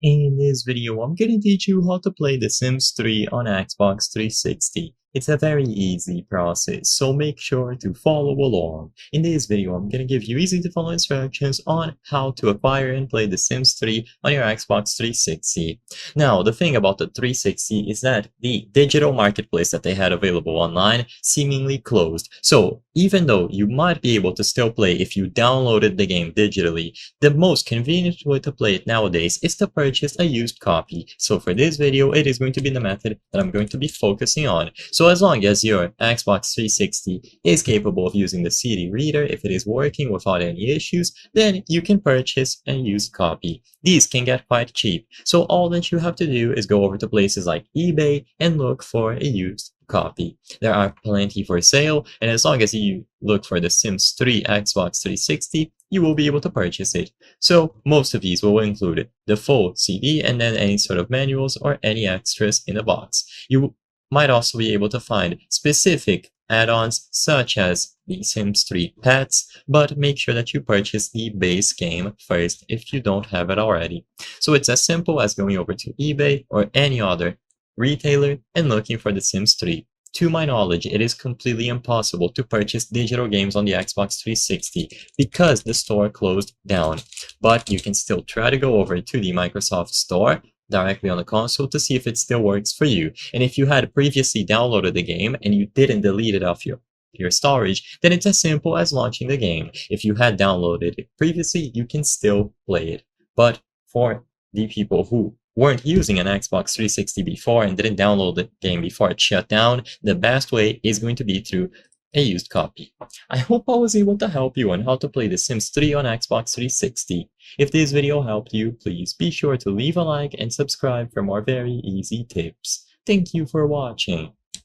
In this video, I'm gonna teach you how to play The Sims 3 on Xbox 360. It's a very easy process, so make sure to follow along. In this video, I'm gonna give you easy to follow instructions on how to acquire and play The Sims 3 on your Xbox 360. Now, the thing about the 360 is that the digital marketplace that they had available online seemingly closed. So, even though you might be able to still play if you downloaded the game digitally, the most convenient way to play it nowadays is to purchase a used copy. So for this video, it is going to be the method that I'm going to be focusing on. So as long as your Xbox 360 is capable of using the CD reader, if it is working without any issues, then you can purchase a used copy. These can get quite cheap. So all that you have to do is go over to places like eBay and look for a used copy. There are plenty for sale, and as long as you look for The Sims 3 Xbox 360, you will be able to purchase it. So most of these will include the full CD and then any sort of manuals or any extras in the box. You might also be able to find specific add-ons such as The Sims 3 Pets, but make sure that you purchase the base game first if you don't have it already. So it's as simple as going over to eBay or any other retailer and looking for The Sims 3. To my knowledge, it is completely impossible to purchase digital games on the Xbox 360 because the store closed down. But you can still try to go over to the Microsoft Store directly on the console to see if it still works for you. And if you had previously downloaded the game and you didn't delete it off your storage, then it's as simple as launching the game. If you had downloaded it previously, you can still play it. But for the people who weren't using an Xbox 360 before and didn't download the game before it shut down, the best way is going to be through a used copy. I hope I was able to help you on how to play The Sims 3 on Xbox 360. If this video helped you, please be sure to leave a like and subscribe for more very easy tips. Thank you for watching.